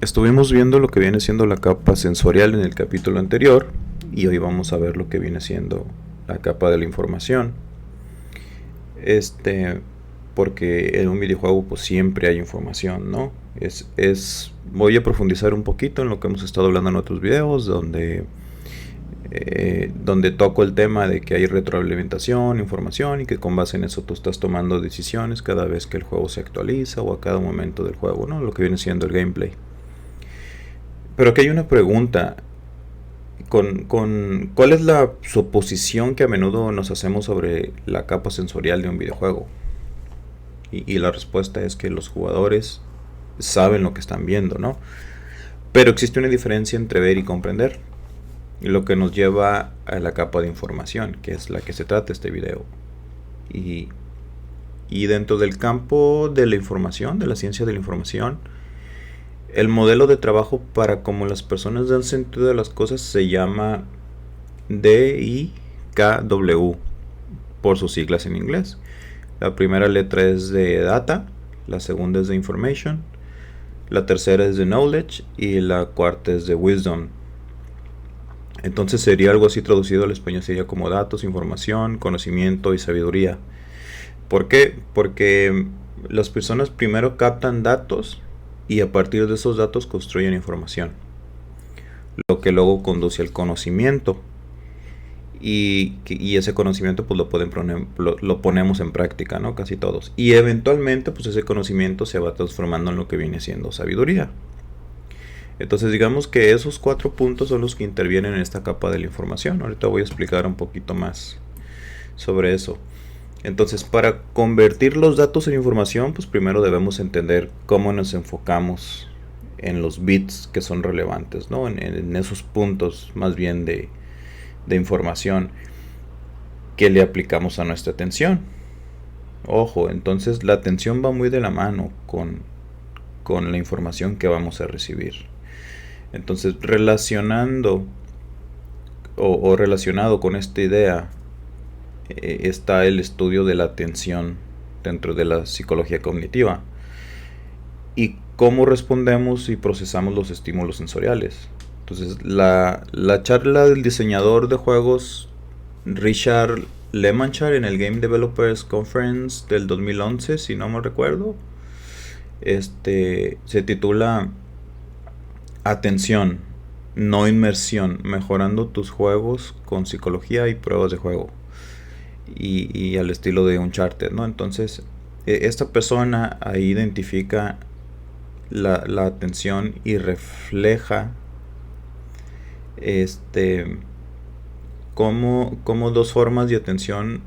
Estuvimos viendo lo que viene siendo la capa sensorial en el capítulo anterior y hoy vamos a ver lo que viene siendo la capa de la información. Este, porque en un videojuego pues siempre hay información, ¿no? Voy a profundizar un poquito en lo que hemos estado hablando en otros videos, donde toco el tema de que hay retroalimentación, información y que con base en eso tú estás tomando decisiones cada vez que el juego se actualiza o a cada momento del juego, ¿no? Lo que viene siendo el gameplay. Pero aquí hay una pregunta. ¿Cuál es la suposición que a menudo nos hacemos sobre la capa sensorial de un videojuego? Y la respuesta es que los jugadores saben lo que están viendo, ¿no? Pero existe una diferencia entre ver y comprender. Lo que nos lleva a la capa de información, que es la que se trata este video. Y, y dentro del campo de la información, de la ciencia de la información, el modelo de trabajo para cómo las personas dan sentido a las cosas se llama DIKW, por sus siglas en inglés. La primera letra es de data, la segunda es de information, la tercera es de knowledge y la cuarta es de wisdom. Entonces sería algo así traducido al español, sería como datos, información, conocimiento y sabiduría. ¿Por qué? Porque las personas primero captan datos y a partir de esos datos construyen información, lo que luego conduce al conocimiento. Y ese conocimiento pues lo ponemos en práctica, ¿no? Casi todos. Y eventualmente pues ese conocimiento se va transformando en lo que viene siendo sabiduría. Entonces digamos que esos 4 puntos son los que intervienen en esta capa de la información. Ahorita voy a explicar un poquito más sobre eso. Entonces, para convertir los datos en información, pues primero debemos entender cómo nos enfocamos en los bits que son relevantes, ¿no? En esos puntos más bien de información que le aplicamos a nuestra atención. Ojo, entonces la atención va muy de la mano con la información que vamos a recibir. Entonces, relacionando o relacionado con esta idea está el estudio de la atención dentro de la psicología cognitiva y cómo respondemos y procesamos los estímulos sensoriales. Entonces, la charla del diseñador de juegos Richard Lemanchar en el Game Developers Conference del 2011, si no me recuerdo, se titula Atención, no inmersión, mejorando tus juegos con psicología y pruebas de juego. Y al estilo de Uncharted, ¿no? Entonces, esta persona ahí identifica la atención y refleja cómo dos formas de atención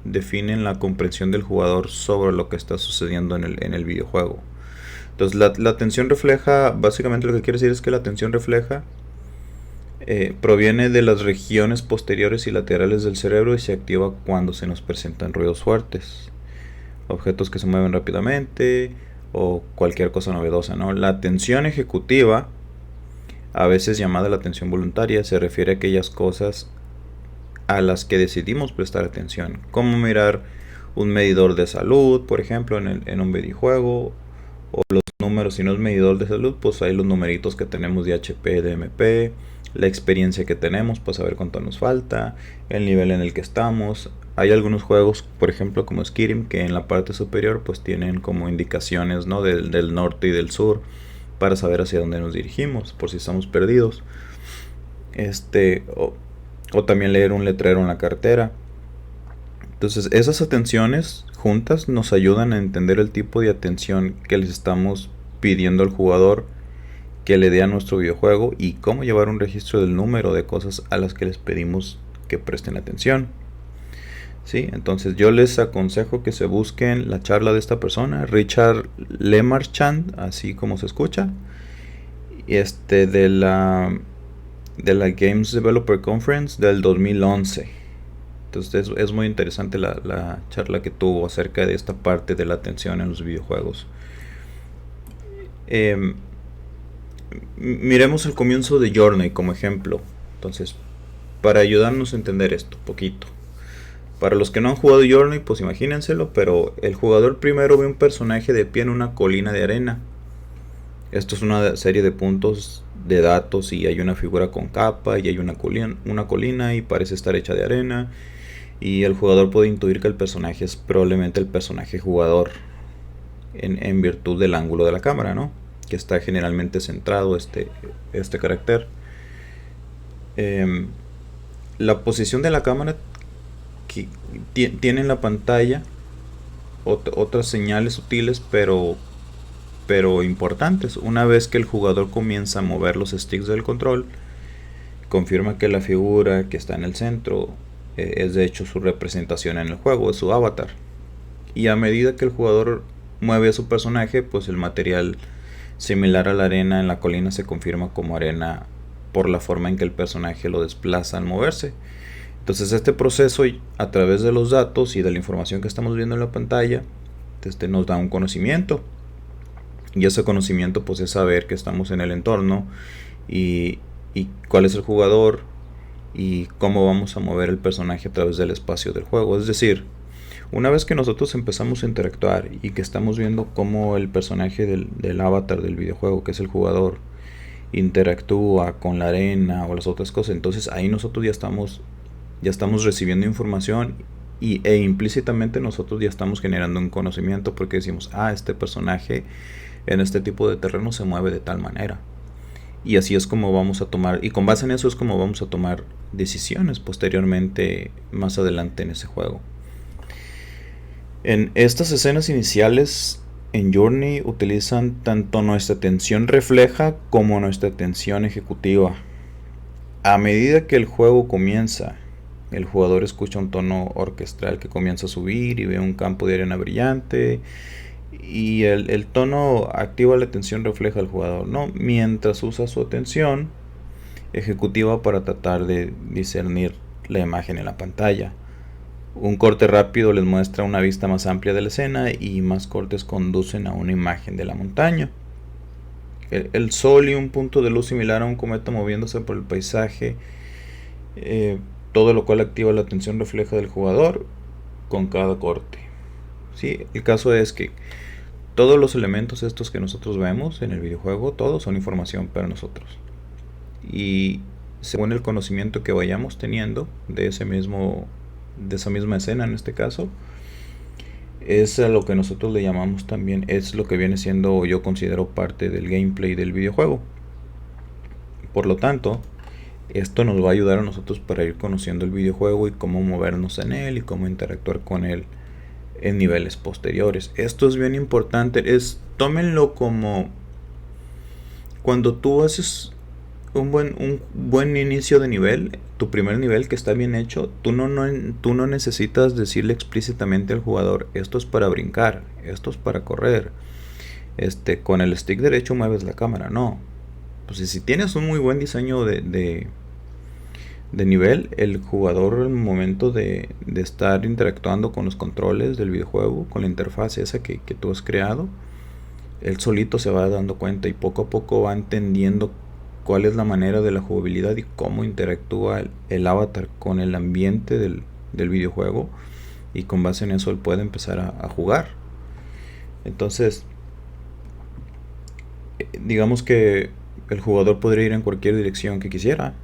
definen la comprensión del jugador sobre lo que está sucediendo en el videojuego. Entonces la atención refleja, básicamente lo que quiere decir es que la atención refleja proviene de las regiones posteriores y laterales del cerebro y se activa cuando se nos presentan ruidos fuertes, objetos que se mueven rápidamente o cualquier cosa novedosa, ¿no? La atención ejecutiva, a veces llamada la atención voluntaria, se refiere a aquellas cosas a las que decidimos prestar atención, como mirar un medidor de salud, por ejemplo, en un videojuego, o los números. Si no es medidor de salud, pues hay los numeritos que tenemos de HP, de MP, la experiencia que tenemos para saber cuánto nos falta, el nivel en el que estamos. Hay algunos juegos, por ejemplo, como Skyrim, que en la parte superior pues tienen como indicaciones, ¿no? del norte y del sur para saber hacia dónde nos dirigimos, por si estamos perdidos. O también leer un letrero en la cartera. Entonces, esas atenciones juntas nos ayudan a entender el tipo de atención que les estamos pidiendo al jugador que le dé a nuestro videojuego y cómo llevar un registro del número de cosas a las que les pedimos que presten atención. ¿Sí? Entonces, yo les aconsejo que se busquen la charla de esta persona, Richard Lemarchand, así como se escucha, de la Games Developer Conference del 2011. Entonces es muy interesante la charla que tuvo acerca de esta parte de la atención en los videojuegos. Miremos el comienzo de Journey como ejemplo. Entonces, para ayudarnos a entender esto poquito. Para los que no han jugado Journey, pues imagínenselo, pero el jugador primero ve un personaje de pie en una colina de arena. Esto es una serie de puntos de datos y hay una figura con capa y hay una colina y parece estar hecha de arena y el jugador puede intuir que el personaje es probablemente el personaje jugador en virtud del ángulo de la cámara, ¿no? Que está generalmente centrado este carácter. La posición de la cámara que tiene en la pantalla otras señales sutiles, pero importantes. Una vez que el jugador comienza a mover los sticks del control, confirma que la figura que está en el centro es de hecho su representación en el juego, es su avatar. Y a medida que el jugador mueve a su personaje, pues el material similar a la arena en la colina se confirma como arena por la forma en que el personaje lo desplaza al moverse. Entonces este proceso, a través de los datos y de la información que estamos viendo en la pantalla, nos da un conocimiento. Y ese conocimiento pues es saber que estamos en el entorno y cuál es el jugador y cómo vamos a mover el personaje a través del espacio del juego. Es decir, una vez que nosotros empezamos a interactuar y que estamos viendo cómo el personaje del avatar del videojuego, que es el jugador, interactúa con la arena o las otras cosas, entonces ahí nosotros ya estamos recibiendo información e implícitamente nosotros ya estamos generando un conocimiento porque decimos, este personaje en este tipo de terreno se mueve de tal manera. Y así es como vamos a tomar, y con base en eso es como vamos a tomar decisiones posteriormente, más adelante en ese juego. En estas escenas iniciales en Journey utilizan tanto nuestra atención refleja como nuestra atención ejecutiva. A medida que el juego comienza, el jugador escucha un tono orquestral que comienza a subir y ve un campo de arena brillante. Y el tono activa la atención refleja al jugador, ¿no? Mientras usa su atención ejecutiva para tratar de discernir la imagen en la pantalla. Un corte rápido les muestra una vista más amplia de la escena y más cortes conducen a una imagen de la montaña. El sol y un punto de luz similar a un cometa moviéndose por el paisaje, todo lo cual activa la atención refleja del jugador con cada corte. ¿Sí? El caso es que todos los elementos estos que nosotros vemos en el videojuego, todos son información para nosotros. Y según el conocimiento que vayamos teniendo de esa misma escena en este caso, es a lo que nosotros le llamamos también, es lo que viene siendo, yo considero, parte del gameplay del videojuego. Por lo tanto, esto nos va a ayudar a nosotros para ir conociendo el videojuego y cómo movernos en él y cómo interactuar con él en niveles posteriores. Esto es bien importante, tómenlo como cuando tú haces un buen inicio de nivel, tu primer nivel que está bien hecho, tú no necesitas decirle explícitamente al jugador, esto es para brincar, esto es para correr, con el stick derecho mueves la cámara, no. Pues si tienes un muy buen diseño de nivel, el jugador al momento de estar interactuando con los controles del videojuego, con la interfaz esa que tú has creado, él solito se va dando cuenta y poco a poco va entendiendo cuál es la manera de la jugabilidad y cómo interactúa el avatar con el ambiente del videojuego, y con base en eso él puede empezar a jugar. Entonces, digamos que el jugador podría ir en cualquier dirección que quisiera,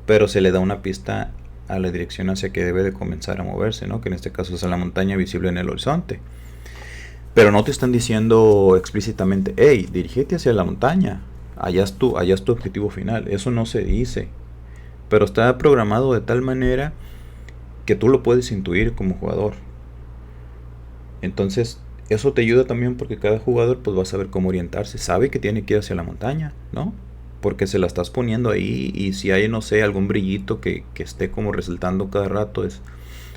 pero se le da una pista a la dirección hacia que debe de comenzar a moverse, ¿no? Que en este caso es a la montaña visible en el horizonte. Pero no te están diciendo explícitamente, hey, dirígete hacia la montaña, allá es tu objetivo final. Eso no se dice, pero está programado de tal manera que tú lo puedes intuir como jugador. Entonces, eso te ayuda también porque cada jugador pues va a saber cómo orientarse, sabe que tiene que ir hacia la montaña, ¿no? Porque se la estás poniendo ahí, y si hay, no sé, algún brillito que esté como resaltando cada rato,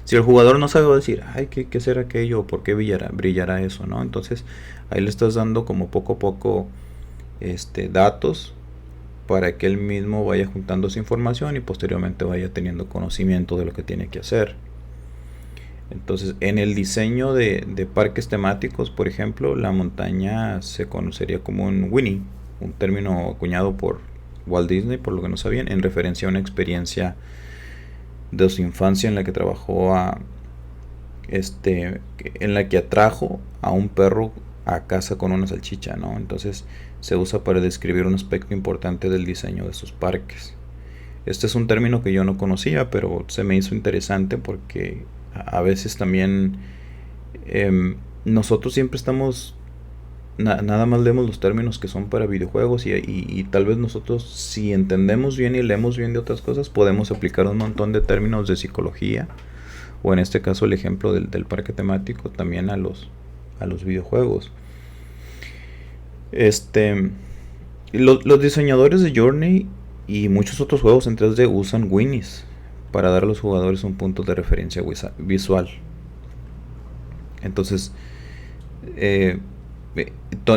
si el jugador no sabe, va a decir, ay, ¿qué será aquello? ¿Por qué brillará eso? ¿No? Entonces ahí le estás dando como poco a poco datos para que él mismo vaya juntando esa información y posteriormente vaya teniendo conocimiento de lo que tiene que hacer. Entonces, en el diseño de parques temáticos, por ejemplo, la montaña se conocería como un Winnie, un término acuñado por Walt Disney, por lo que no sabían, en referencia a una experiencia de su infancia en la que trabajó en la que atrajo a un perro a casa con una salchicha, ¿no? Entonces se usa para describir un aspecto importante del diseño de sus parques. Este es un término que yo no conocía, pero se me hizo interesante porque a veces también nosotros siempre estamos nada más leemos los términos que son para videojuegos y tal vez nosotros si entendemos bien y leemos bien de otras cosas podemos aplicar un montón de términos de psicología o en este caso el ejemplo del parque temático también a los videojuegos. Los diseñadores de Journey y muchos otros juegos en 3D usan Winnies para dar a los jugadores un punto de referencia visual. Entonces,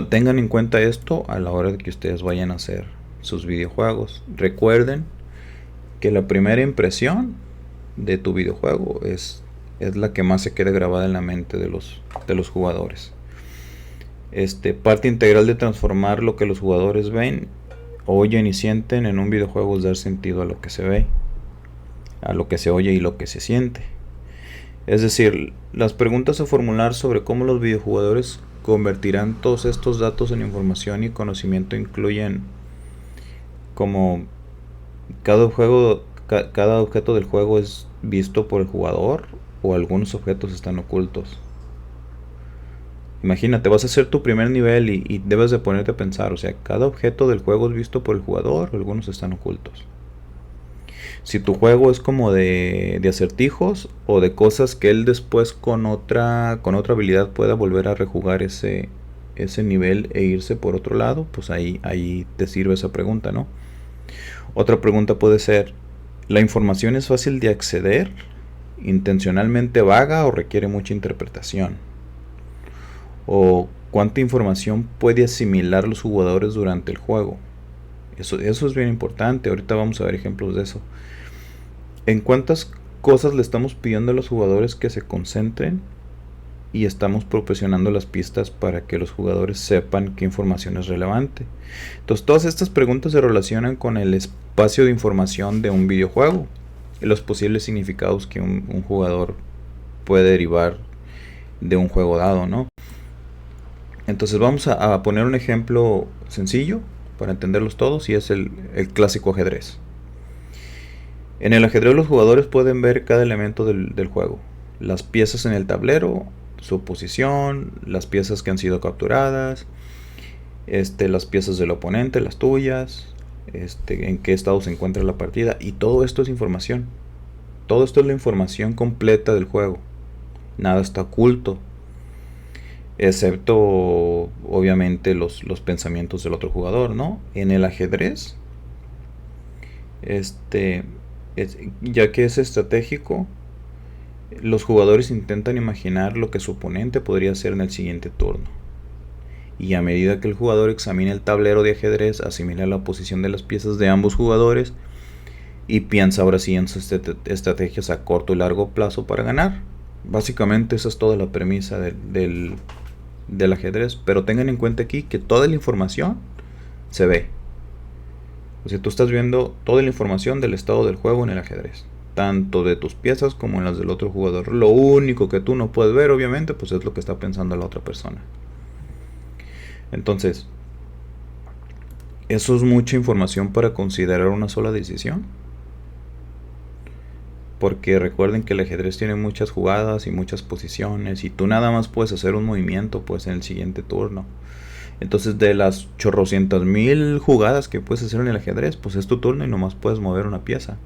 tengan en cuenta esto a la hora de que ustedes vayan a hacer sus videojuegos. Recuerden que la primera impresión de tu videojuego es la que más se queda grabada en la mente de los jugadores. Parte integral de transformar lo que los jugadores ven, oyen y sienten en un videojuego es dar sentido a lo que se ve, a lo que se oye y lo que se siente. Es decir, las preguntas a formular sobre cómo los videojugadores convertirán todos estos datos en información y conocimiento incluyen como cada objeto del juego es visto por el jugador o algunos objetos están ocultos. Imagínate, vas a hacer tu primer nivel y debes de ponerte a pensar, o sea, cada objeto del juego es visto por el jugador o algunos están ocultos. Si tu juego es como de acertijos o de cosas que él después con otra habilidad pueda volver a rejugar ese nivel e irse por otro lado, pues ahí te sirve esa pregunta, ¿no? Otra pregunta puede ser, ¿la información es fácil de acceder, intencionalmente vaga o requiere mucha interpretación? O cuánta información puede asimilar los jugadores durante el juego. Eso es bien importante, ahorita vamos a ver ejemplos de eso. ¿En cuántas cosas le estamos pidiendo a los jugadores que se concentren? Y estamos proporcionando las pistas para que los jugadores sepan qué información es relevante. Entonces todas estas preguntas se relacionan con el espacio de información de un videojuego y los posibles significados que un jugador puede derivar de un juego dado, ¿no? Entonces vamos a poner un ejemplo sencillo para entenderlos todos y es el clásico ajedrez. En el ajedrez los jugadores pueden ver cada elemento del juego. Las piezas en el tablero, su posición, las piezas que han sido capturadas, las piezas del oponente, las tuyas, en qué estado se encuentra la partida. Y todo esto es información. Todo esto es la información completa del juego. Nada está oculto. Excepto, obviamente, los pensamientos del otro jugador, ¿no? En el ajedrez, ya que es estratégico, los jugadores intentan imaginar lo que su oponente podría hacer en el siguiente turno. Y a medida que el jugador examina el tablero de ajedrez, asimila la posición de las piezas de ambos jugadores y piensa ahora sí en sus estrategias a corto y largo plazo para ganar. Básicamente esa es toda la premisa del ajedrez, pero tengan en cuenta aquí que toda la información se ve. O sea, tú estás viendo toda la información del estado del juego en el ajedrez, tanto de tus piezas como en las del otro jugador. Lo único que tú no puedes ver, obviamente, pues es lo que está pensando la otra persona. Entonces, eso es mucha información para considerar una sola decisión. Porque recuerden que el ajedrez tiene muchas jugadas y muchas posiciones y tú nada más puedes hacer un movimiento pues en el siguiente turno. Entonces de las chorrocientas mil jugadas que puedes hacer en el ajedrez, pues es tu turno y nomás puedes mover una pieza.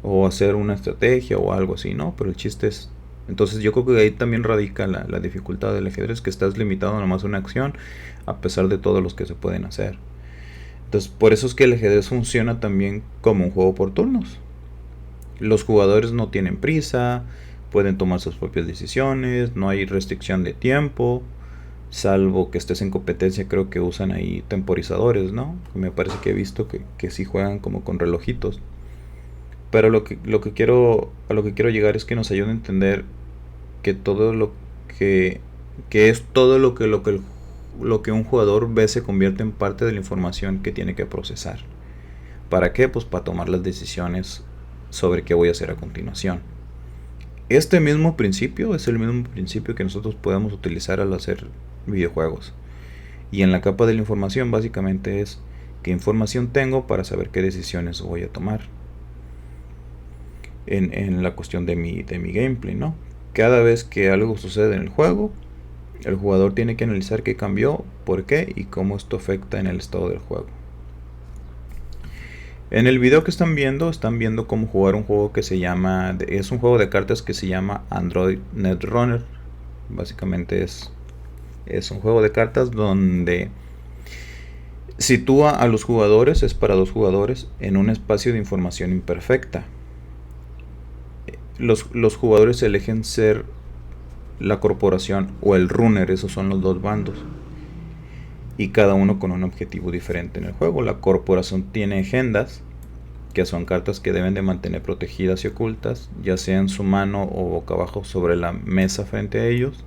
O hacer una estrategia o algo así, ¿no? Pero el chiste es... Entonces yo creo que ahí también radica la dificultad del ajedrez, que estás limitado nomás a una acción a pesar de todos los que se pueden hacer. Entonces, por eso es que el ajedrez funciona también como un juego por turnos. Los jugadores no tienen prisa, pueden tomar sus propias decisiones, no hay restricción de tiempo, salvo que estés en competencia, creo que usan ahí temporizadores, ¿no? Me parece que he visto que sí juegan como con relojitos. Pero a lo que quiero llegar es que nos ayude a entender que todo que es todo lo que un jugador ve se convierte en parte de la información que tiene que procesar. ¿Para qué? Pues para tomar las decisiones sobre qué voy a hacer a continuación. Este mismo principio es el mismo principio que nosotros podemos utilizar al hacer videojuegos. Y en la capa de la información básicamente es qué información tengo para saber qué decisiones voy a tomar en la cuestión de mi gameplay, ¿no? Cada vez que algo sucede en el juego, el jugador tiene que analizar qué cambió, por qué y cómo esto afecta en el estado del juego. En el video que están viendo cómo jugar un juego que se llama, es un juego de cartas que se llama Android Netrunner. Básicamente es un juego de cartas donde sitúa a los jugadores, es para dos jugadores, en un espacio de información imperfecta. Los jugadores eligen ser la corporación o el runner, esos son los dos bandos. Y cada uno con un objetivo diferente en el juego. La corporación tiene agendas, que son cartas que deben de mantener protegidas y ocultas, ya sea en su mano o boca abajo sobre la mesa frente a ellos.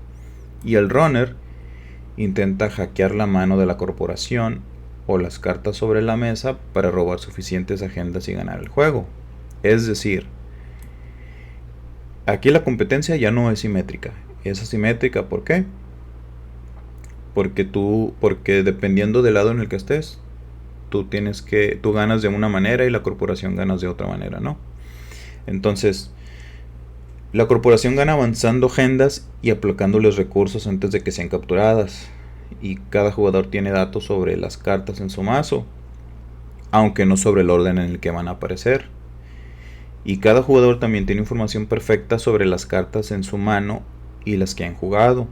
Y el runner intenta hackear la mano de la corporación o las cartas sobre la mesa para robar suficientes agendas y ganar el juego. Es decir, aquí la competencia ya no es simétrica, es asimétrica. ¿Por qué? Porque dependiendo del lado en el que estés, tú ganas de una manera y la corporación ganas de otra manera, ¿no? Entonces, la corporación gana avanzando agendas y aplicándoles recursos antes de que sean capturadas. Y cada jugador tiene datos sobre las cartas en su mazo, aunque no sobre el orden en el que van a aparecer. Y cada jugador también tiene información perfecta sobre las cartas en su mano y las que han jugado,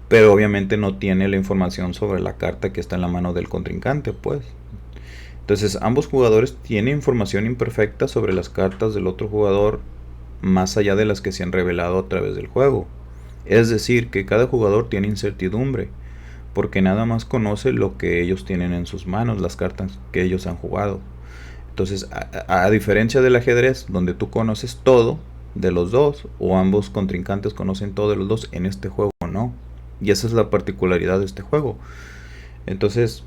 pero obviamente no tiene la información sobre la carta que está en la mano del contrincante, pues. Entonces ambos jugadores tienen información imperfecta sobre las cartas del otro jugador, más allá de las que se han revelado a través del juego. Es decir, que cada jugador tiene incertidumbre, porque nada más conoce lo que ellos tienen en sus manos, las cartas que ellos han jugado. Entonces, a diferencia del ajedrez, donde tú conoces todo de los dos, o ambos contrincantes conocen todo de los dos, en este juego no. Y esa es la particularidad de este juego. Entonces,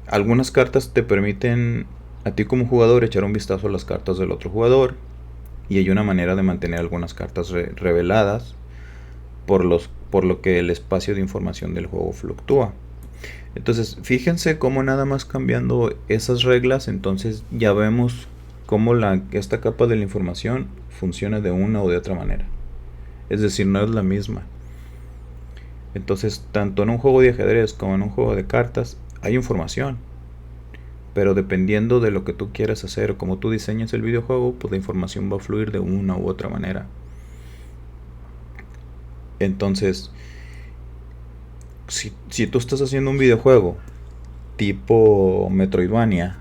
algunas cartas te permiten a ti como jugador echar un vistazo a las cartas del otro jugador. Y hay una manera de mantener algunas cartas reveladas por lo que el espacio de información del juego fluctúa. Entonces, fíjense cómo nada más cambiando esas reglas, entonces ya vemos cómo esta capa de la información funciona de una o de otra manera. Es decir, no es la misma. Entonces, tanto en un juego de ajedrez como en un juego de cartas hay información, pero dependiendo de lo que tú quieras hacer o cómo tú diseñes el videojuego, pues la información va a fluir de una u otra manera. Entonces, si tú estás haciendo un videojuego tipo Metroidvania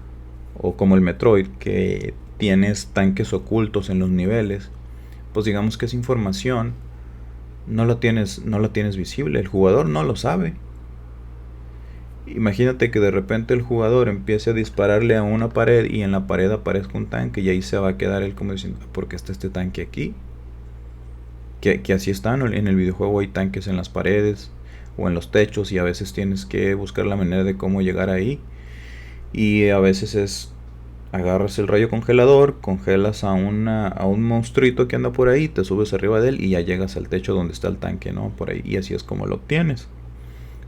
o como el Metroid, que tienes tanques ocultos en los niveles, pues digamos que esa información no la tienes visible, el jugador no lo sabe. Imagínate que de repente el jugador empiece a dispararle a una pared y en la pared aparezca un tanque, y ahí se va a quedar él como diciendo, ¿por qué está este tanque aquí? Que así están, en el videojuego hay tanques en las paredes o en los techos, y a veces tienes que buscar la manera de cómo llegar ahí. Y a veces agarras el rayo congelador, congelas a un monstruito que anda por ahí, te subes arriba de él y ya llegas al techo donde está el tanque, ¿no? Por ahí, y así es como lo obtienes.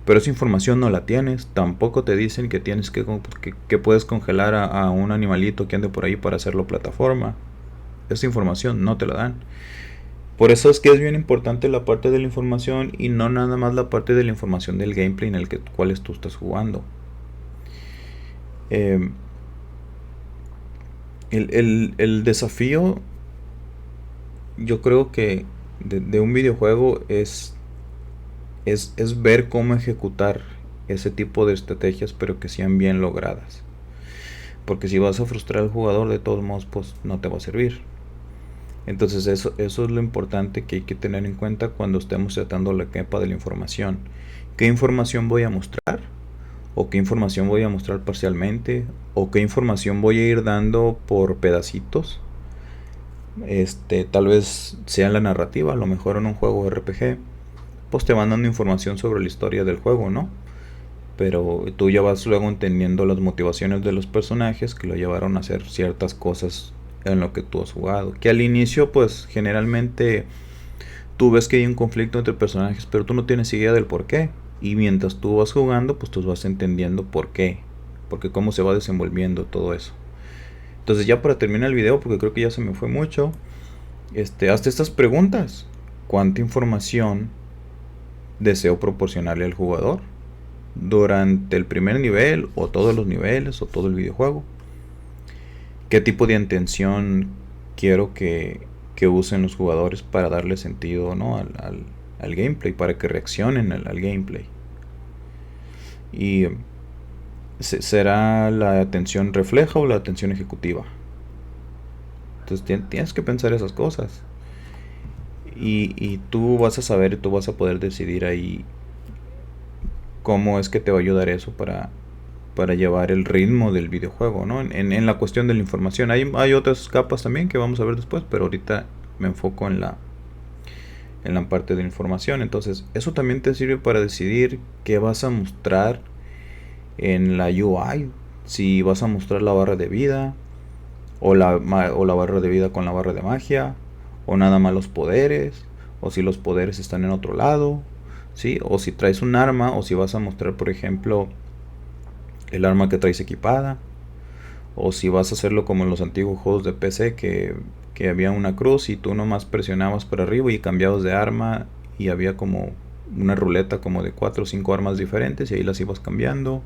Pero esa información no la tienes, tampoco te dicen que tienes que puedes congelar a un animalito que ande por ahí para hacerlo plataforma. Esa información no te la dan. Por eso es que es bien importante la parte de la información y no nada más la parte de la información del gameplay en el cual tú estás jugando. El desafío, yo creo que de un videojuego es ver cómo ejecutar ese tipo de estrategias, pero que sean bien logradas. Porque si vas a frustrar al jugador, de todos modos, pues no te va a servir. Entonces eso es lo importante que hay que tener en cuenta cuando estemos tratando la capa de la información. ¿Qué información voy a mostrar? ¿O qué información voy a mostrar parcialmente? ¿O qué información voy a ir dando por pedacitos? Tal vez sea la narrativa. A lo mejor en un juego RPG pues te van dando información sobre la historia del juego, ¿no? Pero tú ya vas luego entendiendo las motivaciones de los personajes que lo llevaron a hacer ciertas cosas en lo que tú has jugado. Que al inicio, pues generalmente tú ves que hay un conflicto entre personajes, pero tú no tienes idea del por qué. Y mientras tú vas jugando, pues tú vas entendiendo por qué. Porque cómo se va desenvolviendo todo eso. Entonces ya para terminar el video, porque creo que ya se me fue mucho, hazte estas preguntas. ¿Cuánta información deseo proporcionarle al jugador durante el primer nivel o todos los niveles o todo el videojuego? ¿Qué tipo de intención quiero que usen los jugadores para darle sentido, ¿no? al gameplay, para que reaccionen al gameplay? Y ¿será la atención refleja o la atención ejecutiva? Entonces tienes que pensar esas cosas. Y tú vas a saber, tú vas a poder decidir ahí cómo es que te va a ayudar eso para llevar el ritmo del videojuego, ¿no? En la cuestión de la información. Hay otras capas también que vamos a ver después, pero ahorita me enfoco en la parte de la información. Entonces, eso también te sirve para decidir qué vas a mostrar en la UI. Si vas a mostrar la barra de vida, o la barra de vida con la barra de magia, o nada más los poderes, o si los poderes están en otro lado, ¿sí? O si traes un arma, o si vas a mostrar, por ejemplo, el arma que traes equipada, o si vas a hacerlo como en los antiguos juegos de PC que había una cruz y tú nomás presionabas para arriba y cambiabas de arma y había como una ruleta como de 4 o 5 armas diferentes y ahí las ibas cambiando.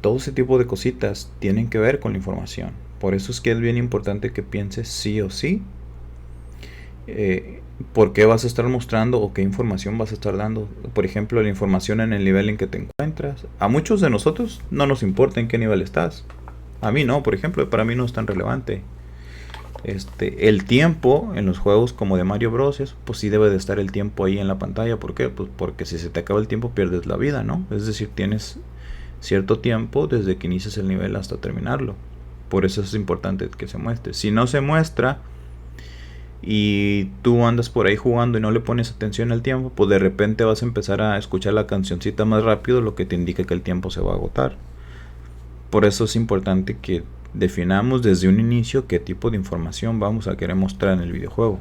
Todo ese tipo de cositas tienen que ver con la información. Por eso es que es bien importante que pienses sí o sí por qué vas a estar mostrando o qué información vas a estar dando. Por ejemplo, la información en el nivel en que te encuentras. A muchos de nosotros no nos importa en qué nivel estás. A mí no, por ejemplo, para mí no es tan relevante. El tiempo en los juegos como de Mario Bros. Pues sí debe de estar el tiempo ahí en la pantalla. ¿Por qué? Pues porque si se te acaba el tiempo pierdes la vida, ¿no? Es decir, tienes cierto tiempo desde que inicias el nivel hasta terminarlo. Por eso es importante que se muestre. Si no se muestra y tú andas por ahí jugando y no le pones atención al tiempo, pues de repente vas a empezar a escuchar la cancioncita más rápido, lo que te indica que el tiempo se va a agotar. Por eso es importante que definamos desde un inicio qué tipo de información vamos a querer mostrar en el videojuego.